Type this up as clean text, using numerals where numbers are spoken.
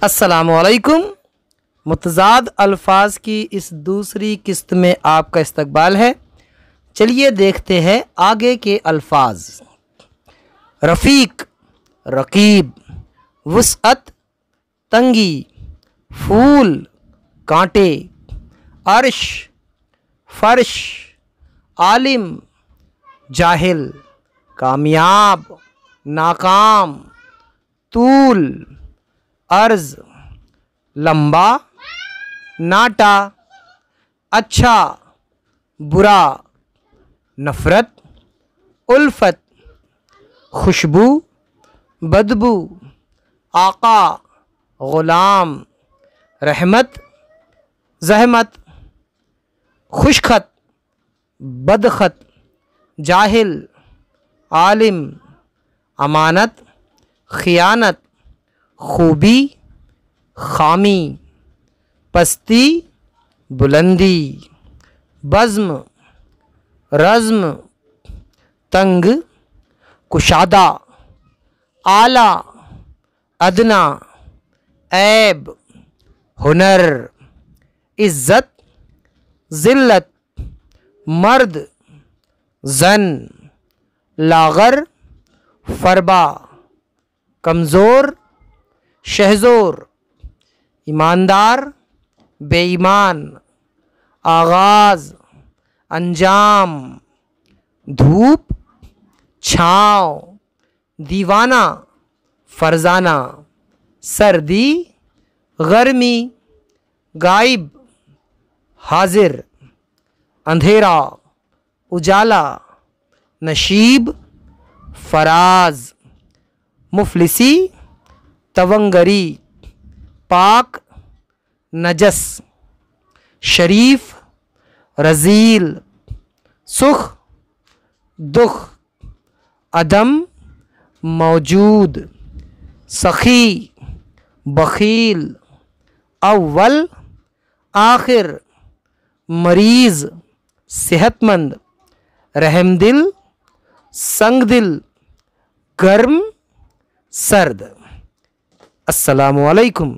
अस्सलामुअलैकुम। मुतज़ाद अल्फाज की इस दूसरी किस्त में आपका इस्तकबाल है। चलिए देखते हैं आगे के अल्फाज। रफ़ीक, रकीब, वुसअत, तंगी, फूल, कांटे, अर्श, फ़र्श, आलिम, जाहिल, कामयाब, नाकाम, तूल, अर्ज़, लंबा, नाटा, अच्छा, बुरा, नफ़रत, उल्फत, खुशबू, बदबू, आका, ग़ुलाम, रहमत, ज़हमत, खुशखत, बदखत, जाहिल, आलिम, अमानत, खियानत, खूबी, खामी, पस्ती, बुलंदी, बज़्म, रज़्म, तंग, कुशादा, आला, अदना, ऐब, हुनर, इज़्ज़त, ज़िल्लत, मर्द, ज़न, लागर, फ़रबा, कमज़ोर, शहज़ोर, ईमानदार, बेईमान, आगाज़, अंजाम, धूप, छाँव, दीवाना, फरजाना, सर्दी, गर्मी, गायब, हाजिर, अंधेरा, उजाला, नशीब, फराज, मुफलिसी, तवंगरी, पाक, नजस, शरीफ, रज़ील, सुख, दुख, अदम, मौजूद, सखी, बखील, अव्वल, आखिर, मरीज़, सेहतमंद, रहमदिल, संगदिल, गर्म, सर्द। अस्सलामु अलैकुम।